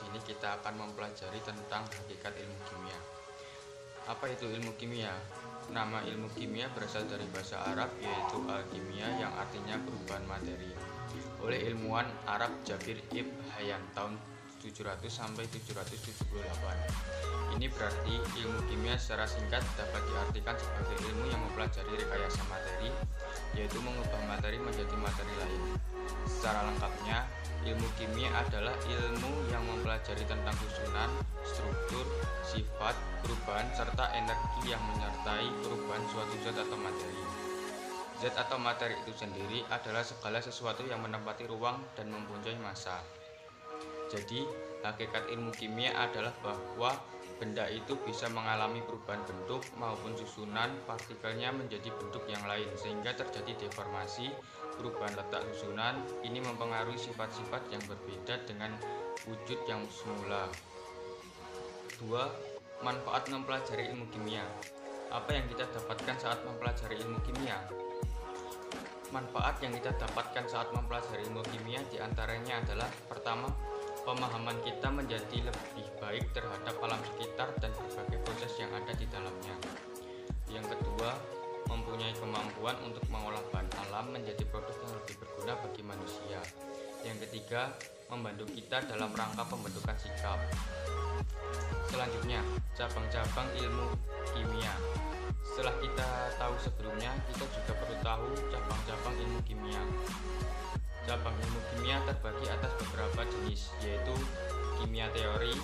sini kita akan mempelajari tentang hakikat ilmu kimia. Apa itu ilmu kimia? Nama ilmu kimia berasal dari bahasa Arab yaitu alkimia yang artinya perubahan materi. Oleh ilmuwan Arab Jabir ibn Hayyan tahun 700 sampai 778. Ini berarti ilmu kimia secara singkat dapat diartikan sebagai ilmu yang mempelajari rekayasa materi, yaitu mengubah materi menjadi materi lain. Secara lengkapnya, ilmu kimia adalah ilmu yang mempelajari tentang susunan, struktur, sifat, perubahan, serta energi yang menyertai perubahan suatu zat atau materi. Zat atau materi itu sendiri adalah segala sesuatu yang menempati ruang dan mempunyai massa. Jadi, hakikat ilmu kimia adalah bahwa benda itu bisa mengalami perubahan bentuk maupun susunan partikelnya menjadi bentuk yang lain sehingga terjadi deformasi, perubahan letak susunan. Ini mempengaruhi sifat-sifat yang berbeda dengan wujud yang semula. 2. Manfaat mempelajari ilmu kimia. Apa yang kita dapatkan saat mempelajari ilmu kimia? Manfaat yang kita dapatkan saat mempelajari ilmu kimia diantaranya adalah: pertama, pemahaman kita menjadi lebih baik terhadap alam sekitar dan berbagai proses yang ada di dalamnya. Yang kedua, mempunyai kemampuan untuk mengolah bahan alam menjadi produk yang lebih berguna bagi manusia. Yang ketiga, membantu kita dalam rangka pembentukan sikap. Selanjutnya, cabang-cabang ilmu kimia. Setelah kita tahu sebelumnya, kita juga perlu tahu cabang-cabang ilmu kimia. Cabang ilmu kimia terbagi atas beberapa jenis, yaitu kimia teori,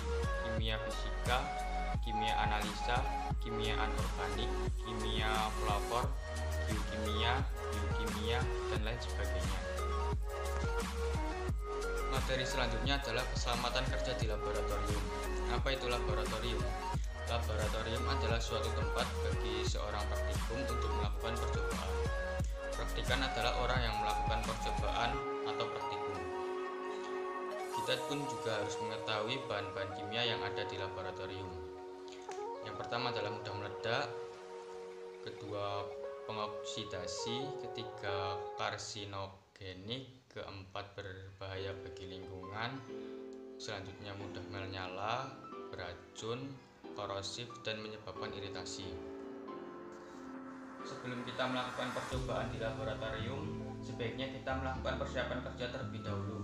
kimia fisika, kimia analisa, kimia anorganik, kimia flavor, geokimia, biokimia, dan lain sebagainya. Materi selanjutnya adalah keselamatan kerja di laboratorium. Apa itu laboratorium? Laboratorium adalah suatu tempat bagi seorang praktikum untuk melakukan percobaan. Praktikan adalah orang yang melakukan percobaan atau praktikum. Kita pun juga harus mengetahui bahan-bahan kimia yang ada di laboratorium. Yang pertama adalah mudah meledak, kedua pengoksidasi, ketiga karsinogenik, keempat berbahaya bagi lingkungan, selanjutnya mudah menyala, beracun, korosif, dan menyebabkan iritasi. Sebelum kita melakukan percobaan di laboratorium, sebaiknya kita melakukan persiapan kerja terlebih dahulu.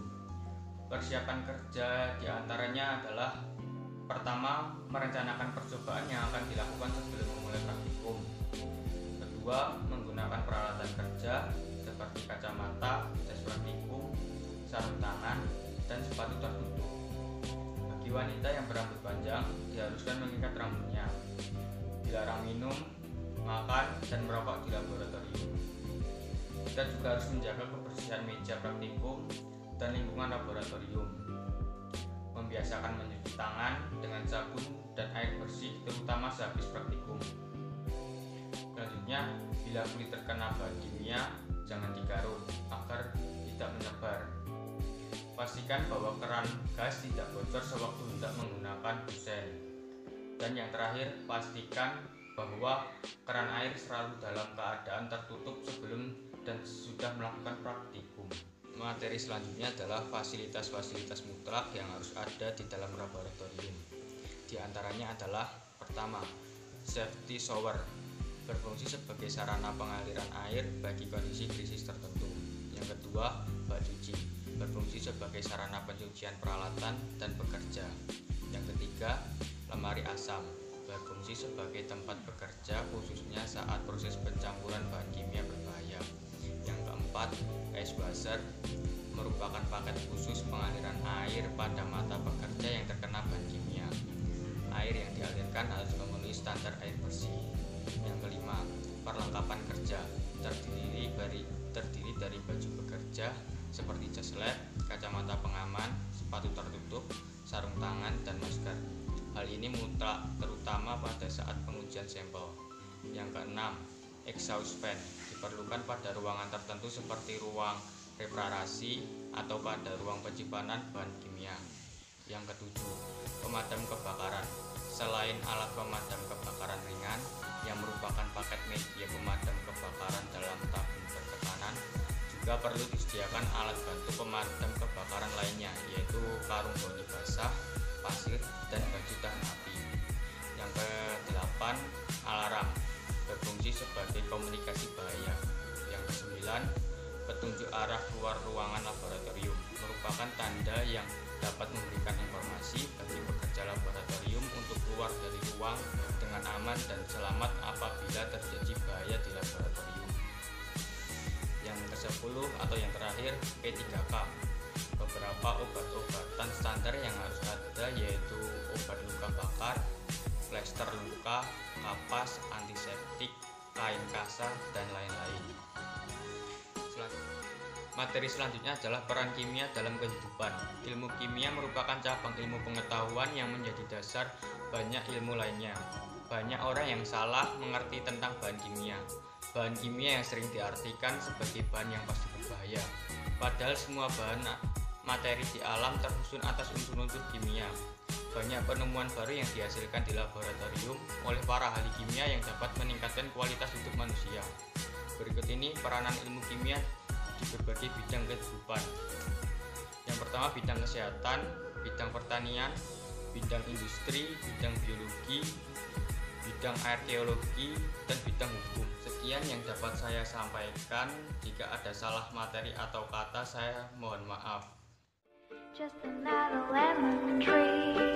Persiapan kerja diantaranya adalah: pertama, merencanakan percobaan yang akan dilakukan sebelum memulai praktikum. Kedua, menggunakan peralatan kerja seperti kacamata, jas praktikum, sarung tangan, dan sepatu tertutup. Bagi wanita yang berambut panjang, diharuskan mengikat rambutnya. Dilarang minum, makan, dan merokok di laboratorium. Kita juga harus menjaga kebersihan meja praktikum dan lingkungan laboratorium. Membiasakan mencuci tangan dengan sabun dan air bersih, terutama sehabis praktikum. Selanjutnya, bila kulit terkena bahan kimia, jangan digaruk agar tidak menyebar. Pastikan bahwa keran gas tidak bocor sewaktu hendak menggunakan kusen. Dan yang terakhir, pastikan bahwa keran air selalu dalam keadaan tertutup sebelum dan sudah melakukan praktikum. Materi selanjutnya adalah fasilitas-fasilitas mutlak yang harus ada di dalam laboratorium. Di antaranya adalah: pertama, safety shower, berfungsi sebagai sarana pengaliran air bagi kondisi krisis tertentu. Yang kedua, bak cuci, berfungsi sebagai sarana pencucian peralatan dan pekerja. Yang ketiga, lemari asam, berfungsi sebagai tempat bekerja khususnya saat proses pencampuran bahan kimia berbahaya. Yang keempat, ice washer, merupakan paket khusus pengaliran air pada mata pekerja yang terkena bahan kimia. Air yang dialirkan harus memenuhi standar air bersih. Yang kelima, perlengkapan kerja, terdiri dari baju bekerja seperti jas lab, kacamata pengaman, sepatu tertutup, sarung tangan, dan masker. Hal ini mutlak terutama pada saat pengujian sampel. Yang keenam, exhaust fan, diperlukan pada ruangan tertentu seperti ruang reparasi atau pada ruang penyimpanan bahan kimia. Yang ketujuh, pemadam kebakaran. Selain alat pemadam kebakaran ringan yang merupakan paket media pemadam kebakaran dalam tabung bertekanan, juga perlu disediakan alat bantu pemadam kebakaran lainnya, yaitu karung goni basah, pasir, dan baju tahan api. Yang ke-8, alarm, berfungsi sebagai komunikasi bahaya. Yang ke-9, petunjuk arah keluar ruangan laboratorium, merupakan tanda yang dapat memberikan informasi bagi pekerja laboratorium untuk keluar dari ruang dengan aman dan selamat apabila terjadi bahaya di laboratorium. Yang ke-10 atau yang terakhir, P3K, beberapa obat-obatan standar yang harus ada yaitu obat luka bakar, plester luka, kapas, antiseptik, kain kasa, dan lain-lain. Materi selanjutnya adalah peran kimia dalam kehidupan. Ilmu kimia merupakan cabang ilmu pengetahuan yang menjadi dasar banyak ilmu lainnya. Banyak orang yang salah mengerti tentang bahan kimia. Bahan kimia yang sering diartikan sebagai bahan yang pasti berbahaya. Padahal semua bahan materi di alam tersusun atas unsur-unsur kimia. Banyak penemuan baru yang dihasilkan di laboratorium oleh para ahli kimia yang dapat meningkatkan kualitas hidup manusia. Berikut ini peranan ilmu kimia di berbagai bidang kehidupan. Yang pertama, bidang kesehatan, bidang pertanian, bidang industri, bidang biologi, bidang arkeologi, dan bidang hukum. Sekian yang dapat saya sampaikan. Jika ada salah materi atau kata, saya mohon maaf. Just another lemon tree.